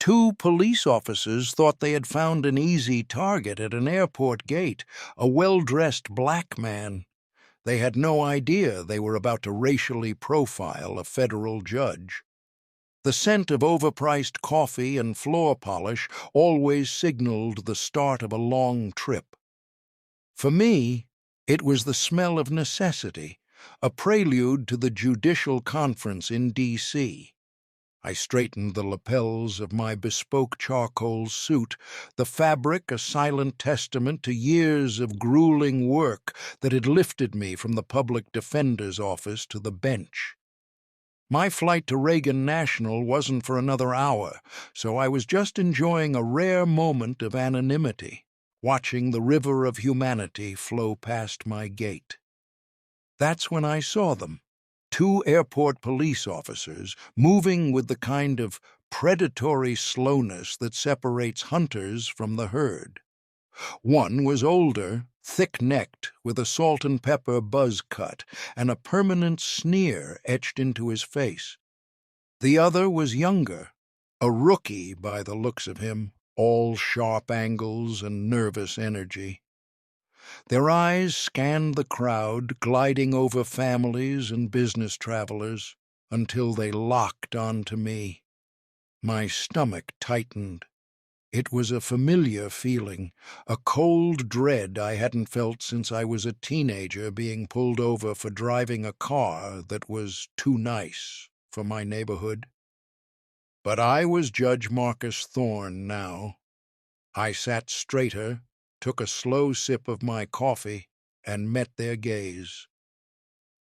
Two police officers thought they had found an easy target at an airport gate, a well-dressed black man. They had no idea they were about to racially profile a federal judge. The scent of overpriced coffee and floor polish always signaled the start of a long trip. For me, it was the smell of necessity, a prelude to the judicial conference in D.C. I straightened the lapels of my bespoke charcoal suit, the fabric a silent testament to years of grueling work that had lifted me from the public defender's office to the bench. My flight to Reagan National wasn't for another hour, so I was just enjoying a rare moment of anonymity, watching the river of humanity flow past my gate. That's when I saw them. Two airport police officers, moving with the kind of predatory slowness that separates hunters from the herd. One was older, thick-necked, with a salt and pepper buzz cut and a permanent sneer etched into his face. The other was younger, a rookie by the looks of him, all sharp angles and nervous energy. Their eyes scanned the crowd, gliding over families and business travelers, until they locked onto me. My stomach tightened. It was a familiar feeling, a cold dread I hadn't felt since I was a teenager being pulled over for driving a car that was too nice for my neighborhood. But I was Judge Marcus Thorne now. I sat straighter, took a slow sip of my coffee, and met their gaze.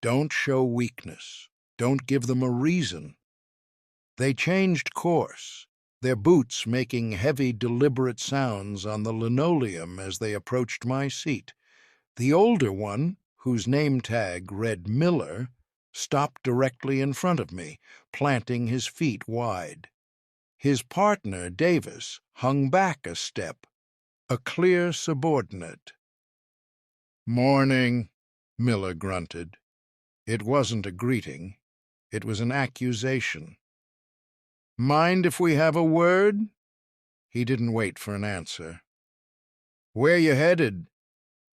Don't show weakness. Don't give them a reason. They changed course, their boots making heavy, deliberate sounds on the linoleum as they approached my seat. The older one, whose name tag read Miller, stopped directly in front of me, planting his feet wide. His partner, Davis, hung back a step, a clear subordinate. "Morning," Miller grunted. It wasn't a greeting. It was an accusation. "Mind if we have a word?" He didn't wait for an answer. "Where you headed?"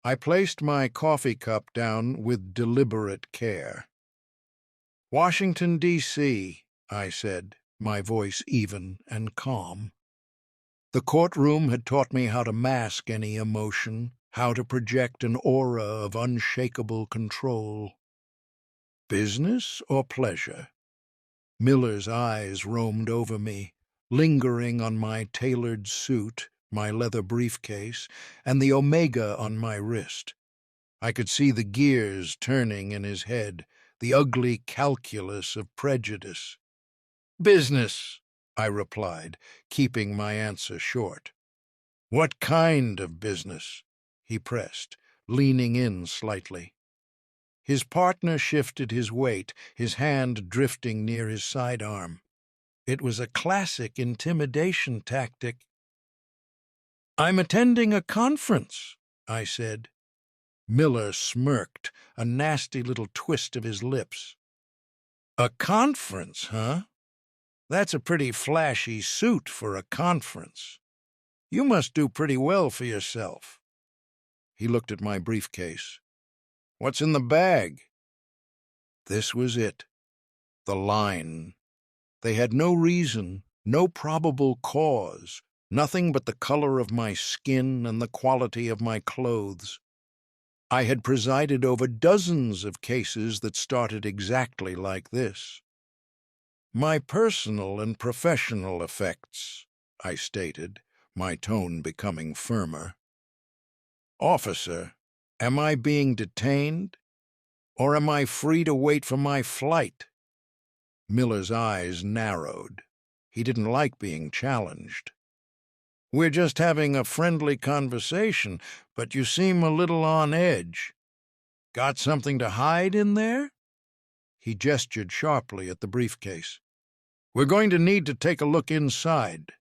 I placed my coffee cup down with deliberate care. "Washington, D.C.," I said, my voice even and calm. The courtroom had taught me how to mask any emotion, how to project an aura of unshakable control. Business or pleasure? Miller's eyes roamed over me, lingering on my tailored suit, my leather briefcase, and the omega on my wrist. I could see the gears turning in his head, the ugly calculus of prejudice. "Business," I replied, keeping my answer short. "What kind of business?" he pressed, leaning in slightly. His partner shifted his weight, his hand drifting near his sidearm. It was a classic intimidation tactic. "I'm attending a conference," I said. Miller smirked, a nasty little twist of his lips. "A conference, huh? That's a pretty flashy suit for a conference. You must do pretty well for yourself." He looked at my briefcase. "What's in the bag?" This was it. The line. They had no reason, no probable cause, nothing but the color of my skin and the quality of my clothes. I had presided over dozens of cases that started exactly like this. "My personal and professional effects," I stated, my tone becoming firmer. "Officer, am I being detained? Or am I free to wait for my flight?" Miller's eyes narrowed. He didn't like being challenged. "We're just having a friendly conversation, but you seem a little on edge. Got something to hide in there?" He gestured sharply at the briefcase. "We're going to need to take a look inside."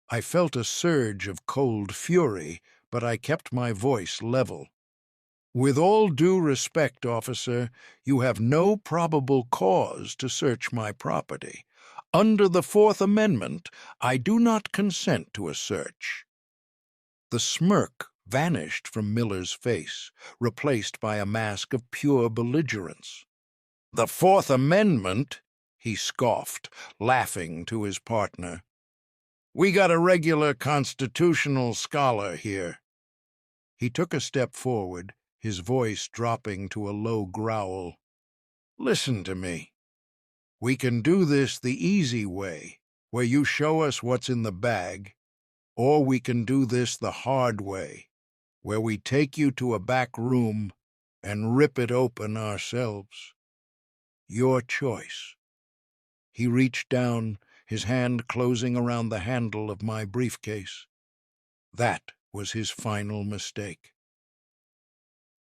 I felt a surge of cold fury, but I kept my voice level. "With all due respect, officer, you have no probable cause to search my property. Under the Fourth Amendment, I do not consent to a search." The smirk vanished from Miller's face, replaced by a mask of pure belligerence. "The Fourth Amendment?" he scoffed, laughing to his partner. "We got a regular constitutional scholar here." He took a step forward, his voice dropping to a low growl. "Listen to me. We can do this the easy way, where you show us what's in the bag, or we can do this the hard way, where we take you to a back room and rip it open ourselves. Your choice." He reached down, his hand closing around the handle of my briefcase. That was his final mistake.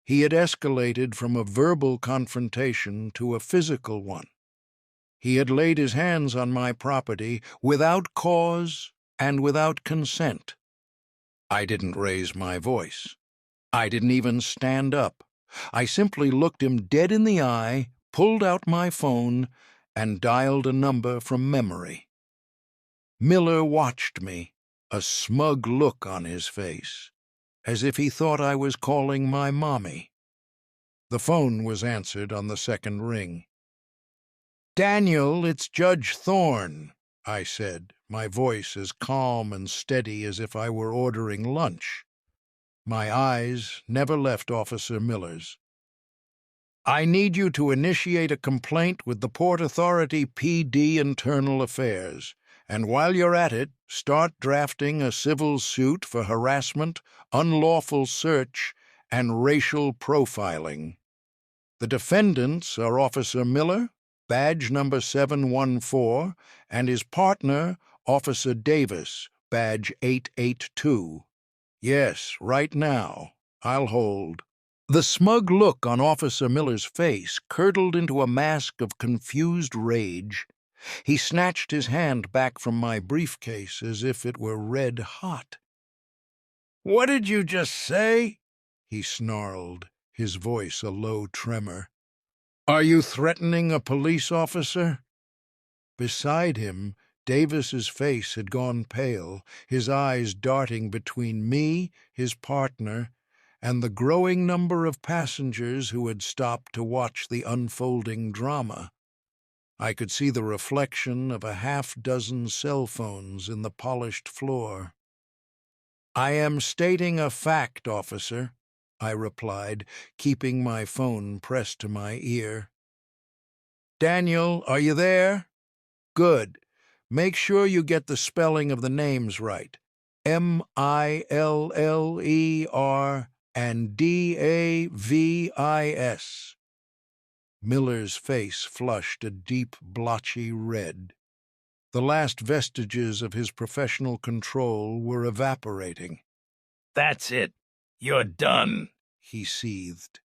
He had escalated from a verbal confrontation to a physical one. He had laid his hands on my property without cause and without consent. I didn't raise my voice. I didn't even stand up. I simply looked him dead in the eye, pulled out my phone, and dialed a number from memory. Miller watched me, a smug look on his face, as if he thought I was calling my mommy. The phone was answered on the second ring. "Daniel, it's Judge Thorne," I said, my voice as calm and steady as if I were ordering lunch. My eyes never left Officer Miller's. "I need you to initiate a complaint with the Port Authority PD Internal Affairs, and while you're at it, start drafting a civil suit for harassment, unlawful search, and racial profiling. The defendants are Officer Miller, badge number 714, and his partner, Officer Davis, badge 882. Yes, right now. I'll hold." The smug look on Officer Miller's face curdled into a mask of confused rage. He snatched his hand back from my briefcase as if it were red hot. "What did you just say?" he snarled, his voice a low tremor. "Are you threatening a police officer?" Beside him, Davis's face had gone pale, his eyes darting between me, his partner, and the growing number of passengers who had stopped to watch the unfolding drama. I could see the reflection of a half-dozen cell phones in the polished floor. "I am stating a fact, officer," I replied, keeping my phone pressed to my ear. "Daniel, are you there? Good. Make sure you get the spelling of the names right. Miller and Davis. Miller's face flushed a deep, blotchy red. The last vestiges of his professional control were evaporating. "That's it. You're done," he seethed.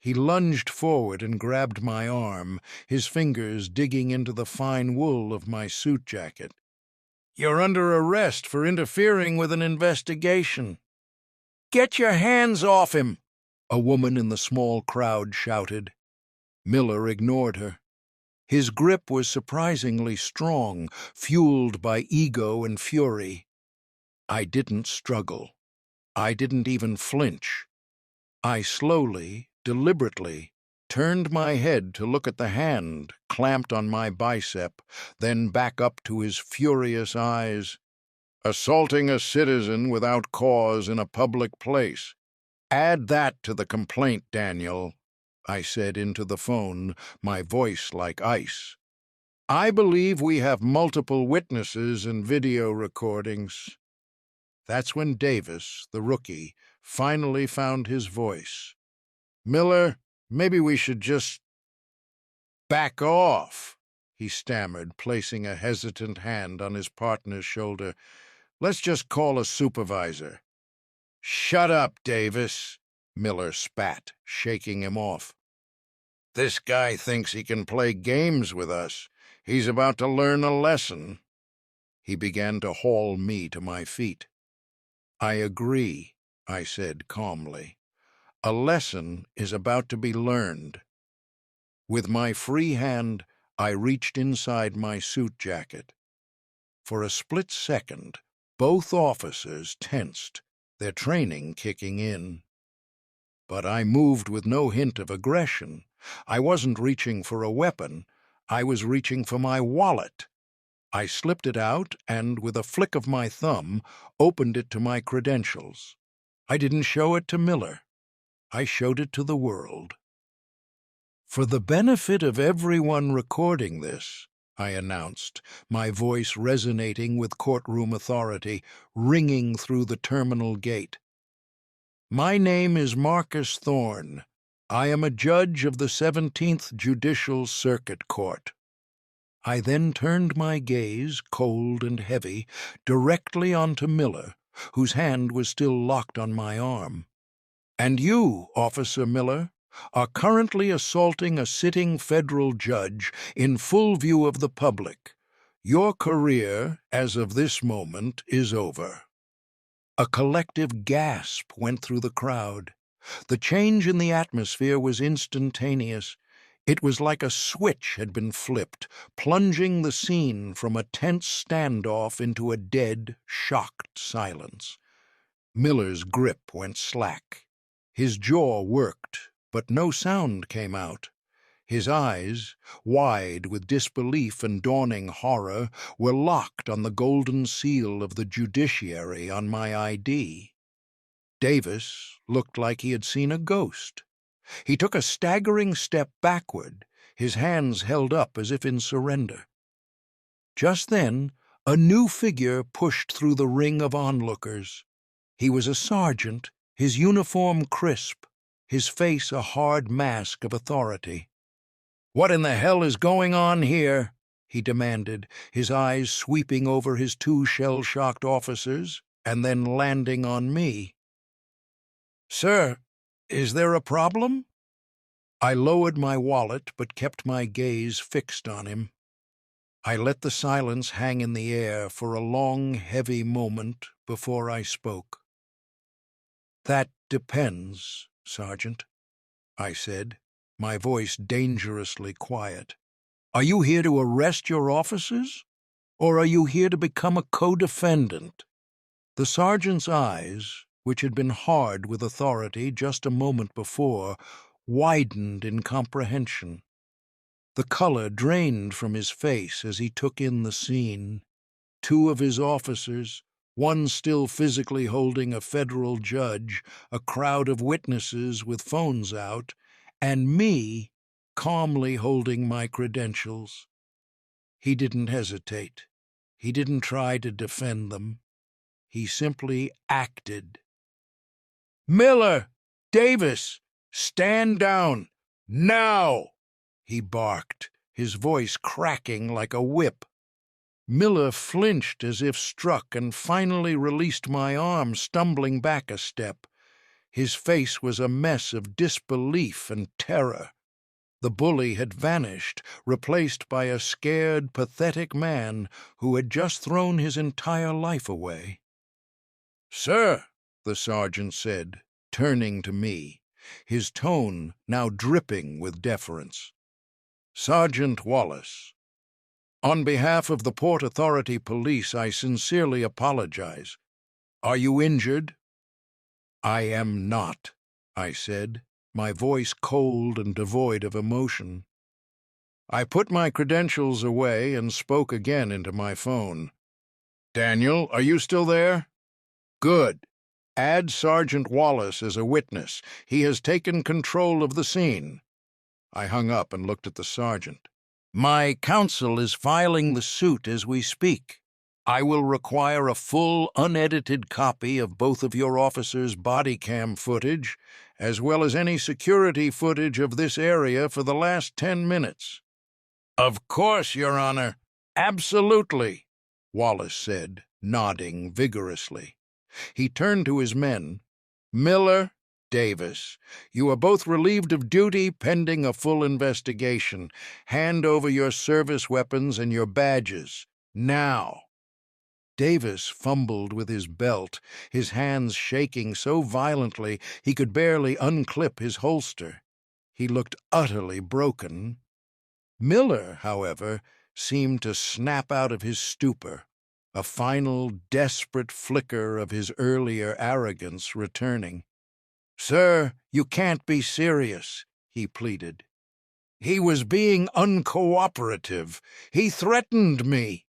He lunged forward and grabbed my arm, his fingers digging into the fine wool of my suit jacket. "You're under arrest for interfering with an investigation." "Get your hands off him!" a woman in the small crowd shouted. Miller ignored her. His grip was surprisingly strong, fueled by ego and fury. I didn't struggle. I didn't even flinch. I slowly, deliberately, turned my head to look at the hand clamped on my bicep, then back up to his furious eyes. "Assaulting a citizen without cause in a public place. Add that to the complaint, Daniel," I said into the phone, my voice like ice. "I believe we have multiple witnesses and video recordings." That's when Davis, the rookie, finally found his voice. "Miller, maybe we should just back off," he stammered, placing a hesitant hand on his partner's shoulder. "Let's just call a supervisor." "Shut up, Davis," Miller spat, shaking him off. "This guy thinks he can play games with us. He's about to learn a lesson." He began to haul me to my feet. "I agree," I said calmly. "A lesson is about to be learned." With my free hand, I reached inside my suit jacket. For a split second, both officers tensed, their training kicking in. But I moved with no hint of aggression. I wasn't reaching for a weapon. I was reaching for my wallet. I slipped it out and, with a flick of my thumb, opened it to my credentials. I didn't show it to Miller. I showed it to the world. For the benefit of everyone recording this, I announced, my voice resonating with courtroom authority, ringing through the terminal gate. My name is Marcus Thorne. I am a judge of the 17th Judicial Circuit Court. I then turned my gaze, cold and heavy, directly onto Miller, whose hand was still locked on my arm. And you, Officer Miller, are currently assaulting a sitting federal judge in full view of the public. Your career, as of this moment, is over. A collective gasp went through the crowd. The change in the atmosphere was instantaneous. It was like a switch had been flipped, plunging the scene from a tense standoff into a dead, shocked silence. Miller's grip went slack. His jaw worked, but no sound came out. His eyes, wide with disbelief and dawning horror, were locked on the golden seal of the judiciary on my ID. Davis looked like he had seen a ghost. He took a staggering step backward, his hands held up as if in surrender. Just then, a new figure pushed through the ring of onlookers. He was a sergeant, his uniform crisp, his face a hard mask of authority. "What in the hell is going on here?" he demanded, his eyes sweeping over his two shell-shocked officers and then landing on me. "Sir, is there a problem?" I lowered my wallet but kept my gaze fixed on him. I let the silence hang in the air for a long, heavy moment before I spoke. "That depends, Sergeant," I said, my voice dangerously quiet. "Are you here to arrest your officers, or are you here to become a co-defendant?" The sergeant's eyes, which had been hard with authority just a moment before, widened in comprehension. The color drained from his face as he took in the scene. Two of his officers, one still physically holding a federal judge, a crowd of witnesses with phones out, and me calmly holding my credentials. He didn't hesitate. He didn't try to defend them. He simply acted. "Miller! Davis! Stand down! Now!" he barked, his voice cracking like a whip. Miller flinched as if struck and finally released my arm, stumbling back a step. His face was a mess of disbelief and terror. The bully had vanished, replaced by a scared, pathetic man who had just thrown his entire life away. "Sir," the sergeant said, turning to me, his tone now dripping with deference. "Sergeant Wallace, on behalf of the Port Authority Police, I sincerely apologize. Are you injured?" "I am not," I said, my voice cold and devoid of emotion. I put my credentials away and spoke again into my phone. "Daniel, are you still there? Good. Add Sergeant Wallace as a witness. He has taken control of the scene." I hung up and looked at the sergeant. "My counsel is filing the suit as we speak. I will require a full, unedited copy of both of your officers' body cam footage, as well as any security footage of this area for the last 10 minutes. "Of course, Your Honor. Absolutely," Wallace said, nodding vigorously. He turned to his men. "Miller, Davis, you are both relieved of duty pending a full investigation. Hand over your service weapons and your badges. Now." Davis fumbled with his belt, his hands shaking so violently he could barely unclip his holster. He looked utterly broken. Miller, however, seemed to snap out of his stupor, a final desperate flicker of his earlier arrogance returning. "Sir, you can't be serious," he pleaded. "He was being uncooperative. He threatened me."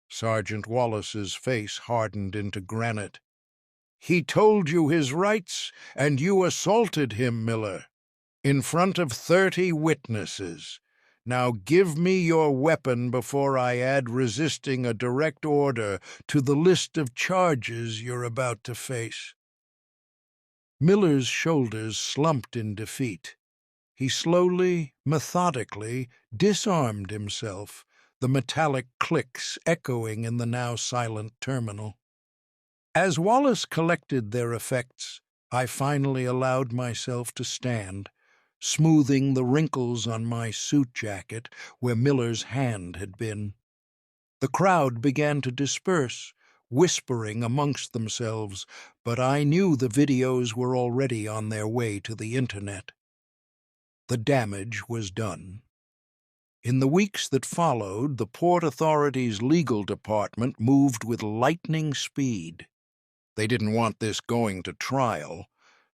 Sergeant Wallace's face hardened into granite. "He told you his rights, and you assaulted him, Miller, in front of 30 witnesses. Now give me your weapon before I add resisting a direct order to the list of charges you're about to face." Miller's shoulders slumped in defeat. He slowly, methodically disarmed himself, the metallic clicks echoing in the now silent terminal. As Wallace collected their effects, I finally allowed myself to stand, smoothing the wrinkles on my suit jacket where Miller's hand had been. The crowd began to disperse, whispering amongst themselves, but I knew the videos were already on their way to the internet. The damage was done. In the weeks that followed, the Port Authority's legal department moved with lightning speed. They didn't want this going to trial.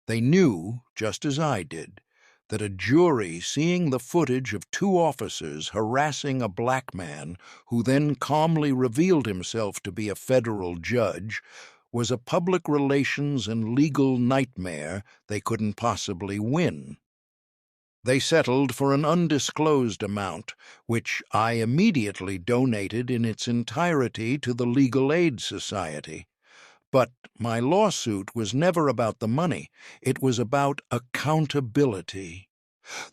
They knew, just as I did, that a jury seeing the footage of 2 officers harassing a black man who then calmly revealed himself to be a federal judge was a public relations and legal nightmare they couldn't possibly win. They settled for an undisclosed amount, which I immediately donated in its entirety to the Legal Aid Society. But my lawsuit was never about the money. It was about accountability.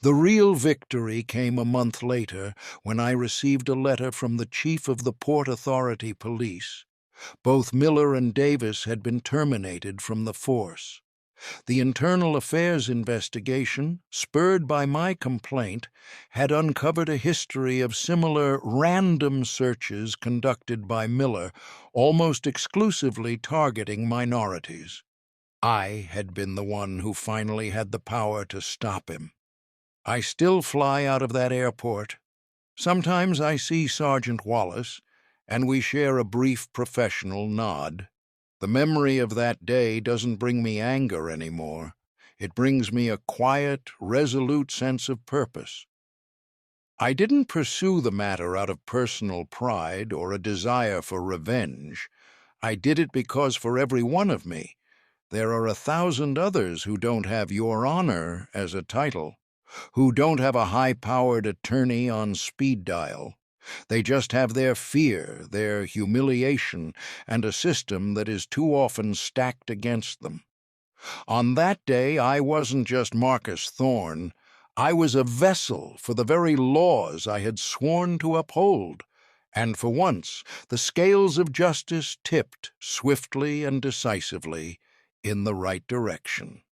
The real victory came a month later when I received a letter from the chief of the Port Authority Police. Both Miller and Davis had been terminated from the force. The internal affairs investigation, spurred by my complaint, had uncovered a history of similar random searches conducted by Miller, almost exclusively targeting minorities. I had been the one who finally had the power to stop him. I still fly out of that airport. Sometimes I see Sergeant Wallace, and we share a brief professional nod. The memory of that day doesn't bring me anger anymore. It brings me a quiet, resolute sense of purpose. I didn't pursue the matter out of personal pride or a desire for revenge. I did it because for every one of me, there are 1,000 others who don't have your honor as a title, who don't have a high-powered attorney on speed dial. They just have their fear, their humiliation, and a system that is too often stacked against them. On that day, I wasn't just Marcus Thorne. I was a vessel for the very laws I had sworn to uphold. And for once, the scales of justice tipped swiftly and decisively in the right direction.